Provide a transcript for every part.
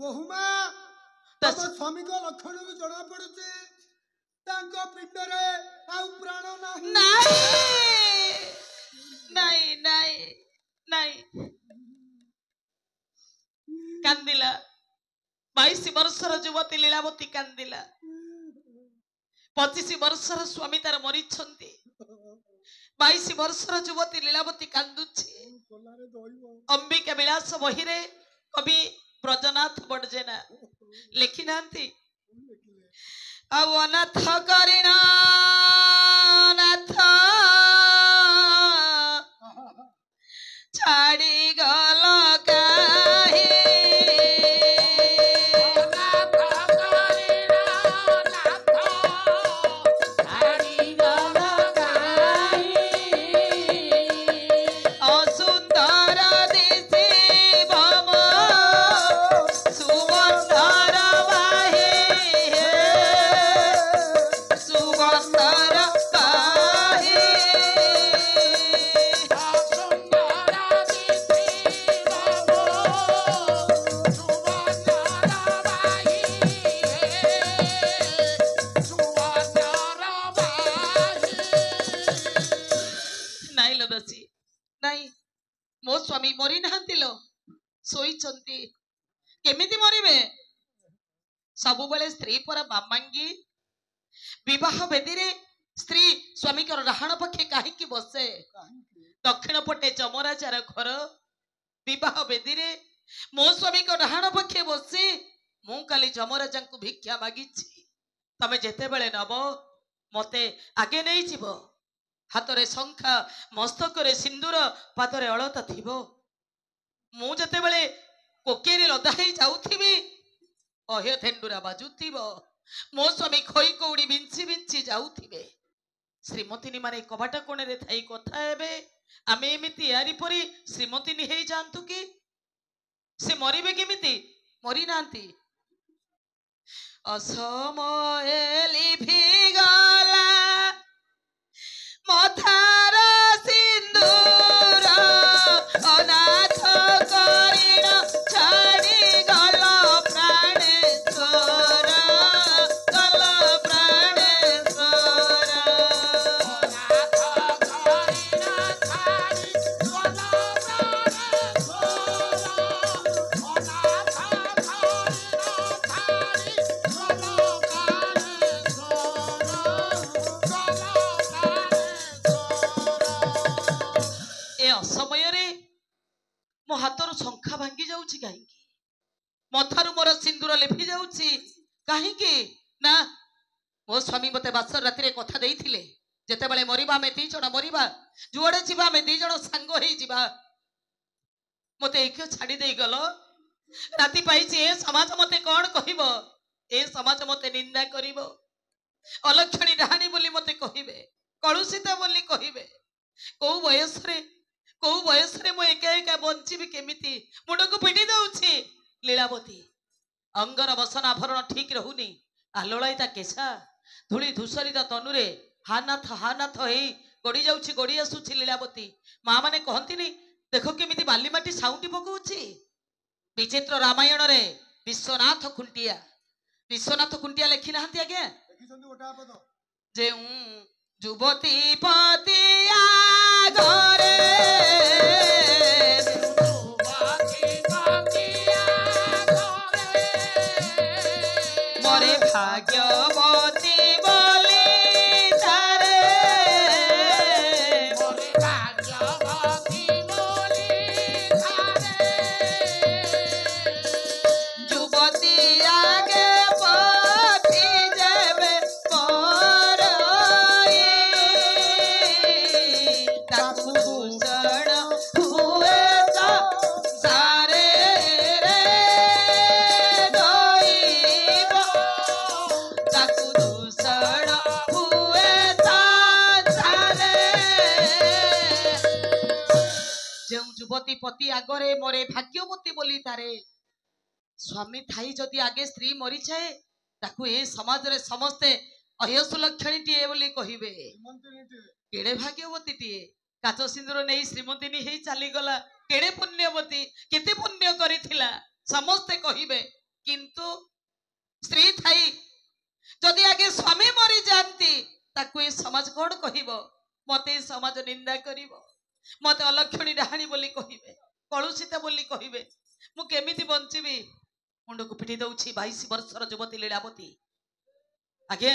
बहुमा तम स्वामी को लक्षण को जना पड़ुचे तांको पिंडरे आउ प्राण नाही नहीं नहीं नहीं कांदिला 22 वर्षर युवती लीलावती कांदिला 25 वर्षर स्वामी तार मरी 22 वर्षर युवती लीलावती कांदुची अंबिका विलास बही रे कवि ब्रजनाथ बड़जेना लिखि नांती अनाथ करिना नाथ छाड़ी गल काहे मो स्वामी मरी नांतिलो सोईचंती केमिति मरिबे सबु बेले स्त्री पर बामांगी विवाह बेदी रे स्त्री स्वामी कर डहाण पक्षे काहे की बसे दक्षिण पटे जमराजार घर विवाह बेदी रे मो स्वामी को डहाण पक्षे बसे मु काली जमराजा को भिक्षा मागिछि तमे जेते बेले नब मते आगे नहीं जीवो हाथरे शंखा मस्तकरे सिंदूर पादरे अलता थिबो मु जते बेले कोकेरी लदाई जाउथिबी अहे थेंडुरा बाजुथिबो मो स्वामी खई कौड़ी बिंची बिंची जाउथिबे श्रीमती माने कबाटा कोणे रे थाई कथा हेबे आमे एमिति यारी परी श्रीमती नि हेई जानतु कि से मरिबे केमिति मरि नांती असमय लिभि गला मथार सिंदूर अनाथ करिण छाड़ी गल प्राणेश्वर गल प्राणेश्वर अनाथ करिण छाड़ी गल मो हाथर शंखा भांगी जाउछि कहीं मथारु मोर सिंदूर लिभि जाउछि कहीं ना मो स्वामी मते बासर राति रे कथा देइथिले जेते बेले मरिबा में दी जण मरिबा जुआडे जिबा में दी जण संग होई जिबा मते एक छाडी देई गलो राति पाइछि ए समाज मते कोन कहिबो ए समाज मते निंदा करिवो अलक्षणी डाहाणी बोली मते कहिबे कलुषिता बोली कहिबे को बयस रे मो एका एका बंचिबी केमिति मुंड को पिटी दउछि लीलावती अंगर बसन आभरण ठीक रहुनी आलोलाइता केशा धूली धूसरिता तनुरे हानाथ हेई गड़ी जाउछि गड़ी आसुछि लीलावती मां माने कहंतिनी देखो केमिति बाली माटी साउंटी पकउछि विचित्र रामायण रे विश्वनाथ खुंटिया लेखि नाहंती आज्ञा जे युवती पतिया घरे मोरे भाग्यवती बोली तारे मोरे भाग्यवती बोली तारे युवती आगे पति जेबे युवती पति आगरे मोरे भाग्यवती बोली तारे स्वामी थाई जदि आगे स्त्री मरी जाए ताकू ए समाज रे समस्ते अयसुलक्षणी टीए बोली कहिबे केड़े भाग्यवती टीए काच सिंदूर नहीं श्रीमती हे चली गला केड़े पुण्यवती केते पुण्य करिथिला समस्ते कहिबे किंतु स्त्री थाई जदि आगे स्वामी मरी जाती ताकू ए समाज कौन कहब मते समाज निंदा करिवो मते अलक्षणी डाहाणी बोली कहिबे कलुषिता बोली कहिबे मु केमिति बंचिबी मुंड को पिटी दउछि 22 वर्षर युवती लीलावती आगे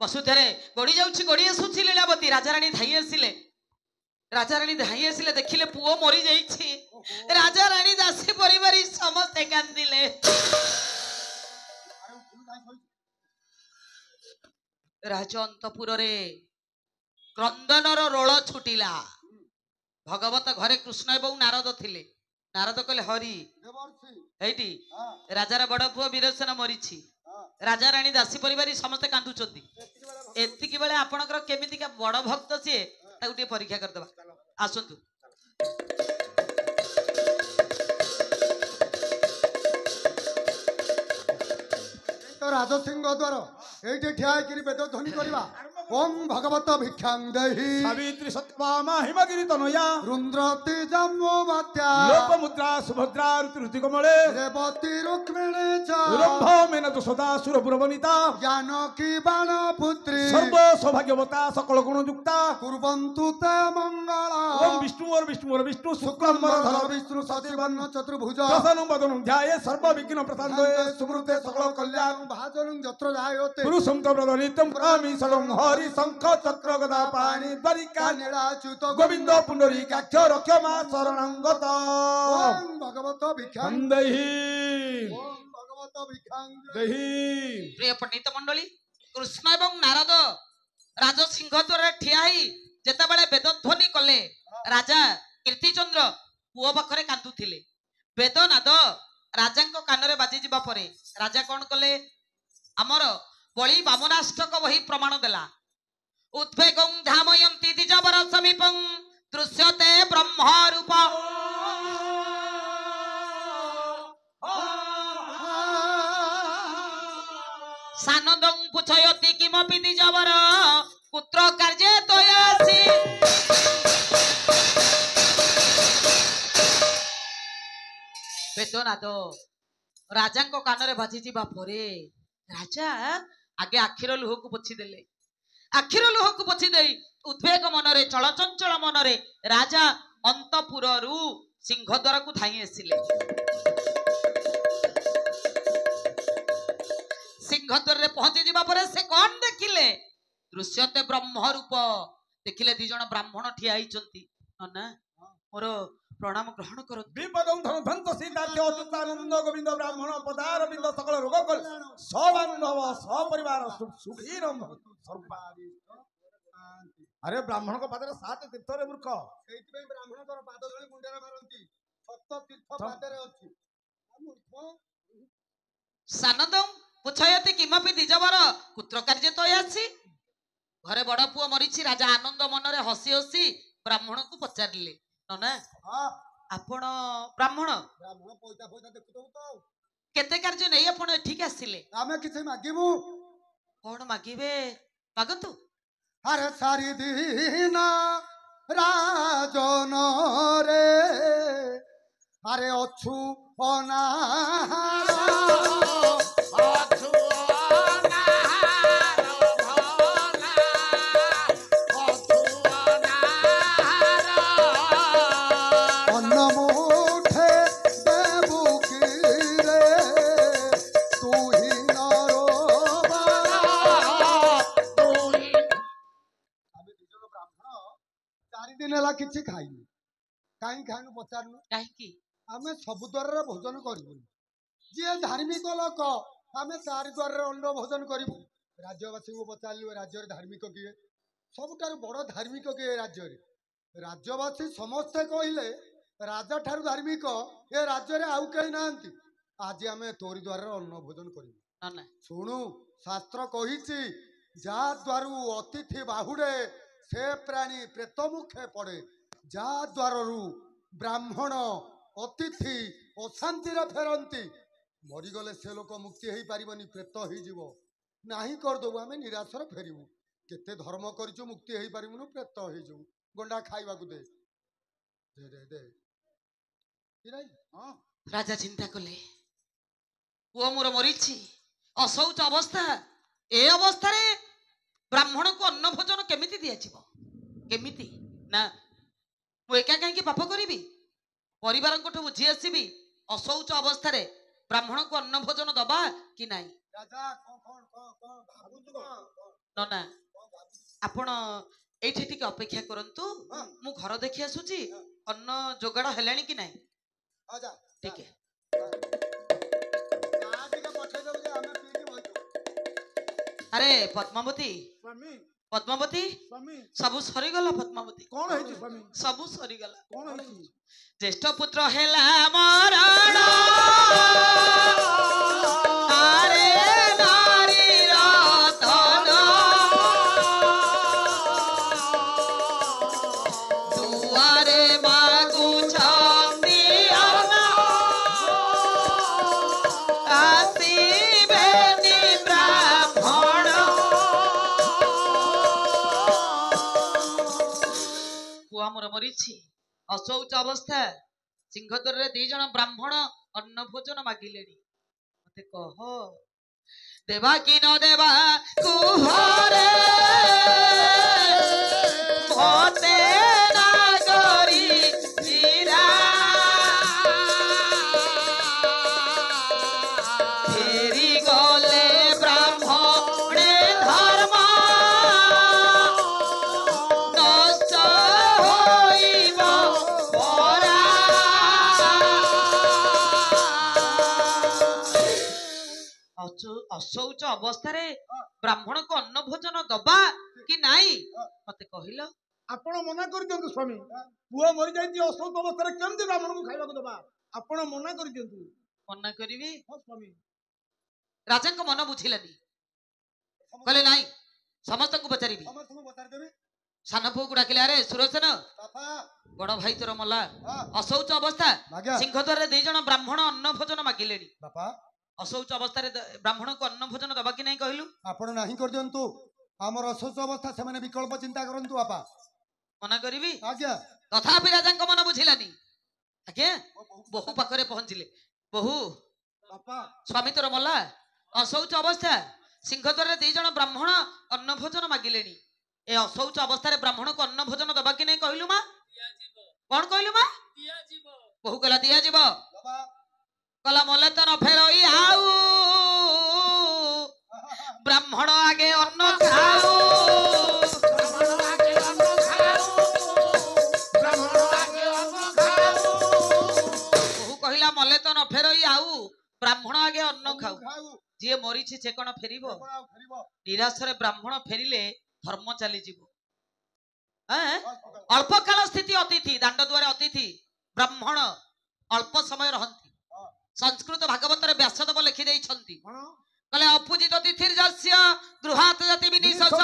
पशुथेरे गड़ी जाउछि गड़ी आसुछि लीलावती राजाराणी धाई आसिले देखिले पुओ मरी जाइछि राजाराणी दासी परिवार समस्त कांदिले राज अंतपुर रे क्रंदनर रोल छुटिला भगवत घरे कृष्ण एवं नारद थिले नारद कहले हरि एठी राजार बड़ पुओ वीरसेन मरीछि राजा रानी दासी परिवार समस्त कांदुचंती एतिकी बेले आपणकर केमितिका बड़ भक्त से ताकू टे परीक्षा कर दबा आसंतु तो राजसिंह द्वार एठी ठिया करी वेद ध्वनि करबा ओम भगवत भिक्षां देहि सावित्री सत्यभामा हिमगिरि तनया रुद्रति जम्मोवात्या लोकमुद्रा सुभद्रा ऋतु कमले रेवती रुक्मिणी च रंभ मेनक सदा सुरपुरवनिता जानकी बाण पुत्री सर्व सौभाग्यवता सकल गुण युक्ता कुर्वन्तु ते मंगल ओम विष्णु शुक्लम वरधर विष्णु सचिवन्न चतुर्भुज प्रसन्नं वदनं ध्याये सर्व विघ्न प्रशान्ते सुमृते सकल कल्याण भाजनं यत्र जायते पुरुषं तवदनित्यं प्रामि सलं हरि शंख चक्र गदा पाणि द्वारिका नीलाच्युत गोविंद पुंडरीकाक्ष रक्षमा शरणं गत ओम भगवत भिक्षां देहि ओम भगवत भिक्षां देहि प्रिय पंडित मंडली कृष्ण एवं नारद राज सिंह द्वारा ठिया जेते बेले वेदध्वनि कले राजा कीर्तिचंद्र पुओ पाखरे कांदुथिले वेदनाद राजांको कानरे बाजी जिबा परे राजा कोन कले हमर बळी बामनाष्टक वही प्रमाण देला उद्वेगं धामयन्ति द्विजवर समीपं दृश्यते ब्रह्म रूप सानदं पुछयति किमपि द्विजवर पुत्र कार्ये तोयासि वेदनाद राजांको कानरे बाजी जिबा परे राजा आगे आखिर लुह को पोछि देले आखिर लुह को पोछि देई उद्वेग मनरे चलचंचल मनरे राजा अंतपुररू सिंहद्वार को धाई आसिले सिंहद्वार रे पहुंची जिबा परे से कोन देखिले दृश्यते ब्रह्म रूप देखिले दी जण ब्राह्मण ठिया आइचंती नना मोर प्रणाम ग्रहण करो विपदं धनधंत सीतार्थ अच्युतानंद गोविंद ब्राह्मण पदार बिंद सकल रोग कल सबान्धव सपरिवार सुखी अरे ब्राह्मण को पादरे 7 तीर्थ रे मूर्ख सेति में ब्राह्मण तोर पाद धरि गुंडारा मारंती 7 तीर्थ पादरे अछि मूर्ख सानदं पुछयति किमपि द्विजवर पुत्र कार्य तोयासि घरे बड़ पुओ मरीछि राजा आनंद मनरे हसी हसी ब्राह्मण को पचारिले नना हां आपण ब्राह्मण पैसा पैसा देखुतो तो केते कार्य नै आपण ठीक आसिले आमे किछ मागिमु कोन मागिबे मागतु अरे सारी दीना राजन रे अरे अछु अनाहार किछि खाइनु काई खानु पचारनु काहे की आमे सब द्वार भोजन करिबु जे धार्मिक लोक आमे चारि द्वार अन्न भोजन करिबु राज्यवासी को पचारलु राज्य रे धार्मिक किए सबटार बड़ धार्मिक किए राज्य रे राज्यवासी समस्त कहिले राजा ठारू धार्मिक ए राज्य रे आउ कई नांती आज आमे तोरी द्वार अन्न भोजन करिबु ना सुनु शास्त्र कहिछि जा द्वारु अतिथि बाहुडे से प्राणी प्रेत मुखे पड़े जा द्वारु ब्राह्मण अतिथि अशांति फेरती मरीगले से लोक मुक्ति हो पारबनी प्रेत हो नाही करदेबू आम निराशर फेरबू केते धर्म करूँ मुक्ति हो पारबुनु प्रेत हो गंडा खाइबा दे दे दे दे हाँ राजा चिंता कले ପୁଅ ମୋର ମରିଛି, ଅଶୌଚ ଅବସ୍ଥା। ଏ ଅବସ୍ଥାରେ ବ୍ରାହ୍ମଣକୁ ଅନ୍ନ ଭୋଜନ କେମିତି ଦିଆଯିବ? କେମିତି? ନା, ମୁଁ ଏକା କାହିଁକି ପାପ କରିବି? ପରିବାରଙ୍କଠୁ ବୁଝି ଆସିବି ଅଶୌଚ ଅବସ୍ଥାରେ ବ୍ରାହ୍ମଣକୁ ଅନ୍ନ ଭୋଜନ ଦବା କି ନାହିଁ। ନନା, ଆପଣ ଏଇଠି ଟିକେ ଅପେକ୍ଷା କରନ୍ତୁ, ମୁଁ ଘର ଦେଖି ଆସୁଛି। ଅନ୍ନ ଯୋଗାଡ଼ ହେଲାଣି କି ନାହିଁ? ଟିକେ ଆରେ ପଦ୍ମାବତୀ, ସ୍ୱାମୀ ପଦ୍ମାବତୀ, ସ୍ୱାମୀ ସବୁ ସରିଗଲା। ପଦ୍ମାବତୀ, କଣ ହେଇଛି ସ୍ୱାମୀ? ସବୁ ସରିଗଲା। କଣ ହେଇଛି? ଜ୍ୟେଷ୍ଠ ପୁତ୍ର ହେଲା ମରଣ, ଆରେ ନାରୀର ଧନ, ଦୁଆରେ ମାଗୁଛନ୍ତି ଅନ୍ନ, ଆସିବେନି ବ୍ରାହ୍ମଣ। ପୁଅ ଆମର ମରିଛି, ଅଶୌଚ ଅବସ୍ଥା। ସିଂହଦ୍ୱାରରେ 2 ଜଣ ବ୍ରାହ୍ମଣ ଅନ୍ନ ଭୋଜନ ମାଗିଲେଣି। ମତେ କହ, ଦେବା କି ନ ଦେବା କୁହରେ, ମତେ ନାଗରି ଚିରା, ଫେରି ଗଲେ ବ୍ରାହ୍ମଣେ ଧର୍ମ, ନଷ୍ଟ ହୋଇବ ପରା। ଅଶୌଚ ଅବସ୍ଥାରେ ବ୍ରାହ୍ମଣକୁ ଅନ୍ନ ଭୋଜନ ଦବା କି ନାଇଁ ମତେ କହିଲ? ଆପଣ ମନା କରିଦିଅନ୍ତୁ ସ୍ୱାମୀ। ପୁଅ ମରିଯାଇଛି ଅଶୌଚ ଅବସ୍ଥାରେ କେମିତି ବ୍ରାହ୍ମଣକୁ ଖାଇବାକୁ ଦେବା? ଆପଣ ମନା କରିଦିଅନ୍ତୁ। ମନା କରିବି? ହଁ ସ୍ୱାମୀ। ରାଜାଙ୍କ ମନ ବୁଝିଲାନି, କହିଲେ ନାଇଁ, ସମସ୍ତଙ୍କୁ ପଚାରିବି। ସାନ ପୁଅକୁ ଡାକିଲେ, ଆରେ ସୁରସେନ, ବଡ ଭାଇ ତୋର ମଲା, ଅଶୌଚ ଅବସ୍ଥା। ସିଂହଦ୍ୱାରରେ 2 ଜଣ ବ୍ରାହ୍ମଣ ଅନ୍ନ ଭୋଜନ ମାଗିଲେଣି। ବାପା, ଅଶୌଚ ଅବସ୍ଥାରେ ବ୍ରାହ୍ମଣକୁ ଅନ୍ନ ଭୋଜନ ଦବା କି ନାହିଁ କହିଲୁ? ଆପଣ ନାହିଁ କରିଦିଅନ୍ତୁ। ଆମର ଅଶୌଚ ଅବସ୍ଥା, ସେମାନେ ବିକଳ୍ପ ଚିନ୍ତା କରନ୍ତୁ ବାପା। ମନା କରିବି? ଆଜ୍ଞା। ତଥାପି ରାଜାଙ୍କ ମନ ବୁଝିଲାନି। ଆଜ୍ଞା, ବୋହୁ ପାଖରେ ପହଞ୍ଚିଲେ। ବୋହୁ, ବାପା, ସ୍ୱାମୀ ତୋର ମଲା, ଅଶୌଚ ଅବସ୍ଥା। ସିଂହଦ୍ୱାରରେ 2 ଜଣ ବ୍ରାହ୍ମଣ ଅନ୍ନ ଭୋଜନ ମାଗିଲେଣି। ଏ ଅଶୌଚ ଅବସ୍ଥାରେ ବ୍ରାହ୍ମଣକୁ ଅନ୍ନ ଭୋଜନ ଦବା କି ନାହିଁ କହିଲୁ ମା? କଣ କହିଲୁ ମା? ବୋହୁ କହିଲା ଦିଆଯିବ। କହିଲା ମଲେ ତ ନ ଫେରଇ ଆଉ, ବ୍ରାହ୍ମଣ ଆଗେ ଅନ୍ନ ଖାଉ। ବୋହୁ କହିଲା ମଲେ ତ ନ ଫେରଇ ଆଉ, ବ୍ରାହ୍ମଣ ଆଗେ ଅନ୍ନ ଖାଉ। ଯିଏ ମରିଛି ସେ କଣ ଫେରିବ? ନିରାଶରେ ବ୍ରାହ୍ମଣ ଫେରିଲେ ଧର୍ମ ଚାଲିଯିବ। ଅଳ୍ପ କାଳ ସ୍ଥିତି ଅତିଥି, ଦାଣ୍ଡ ଦୁଆରେ ଅତିଥି ବ୍ରାହ୍ମଣ ଅଳ୍ପ ସମୟ ରହନ୍ତି। ସଂସ୍କୃତ ଭାଗବତରେ ବ୍ୟାସଦେବ ଲେଖି ଦେଇଛନ୍ତି, କହିଲେ ଅପୂଜିତ ତିଥିର୍ଯସ୍ୟ ଗୃହାତ୍ ଜାତି ବିନିଶୋଷଣ।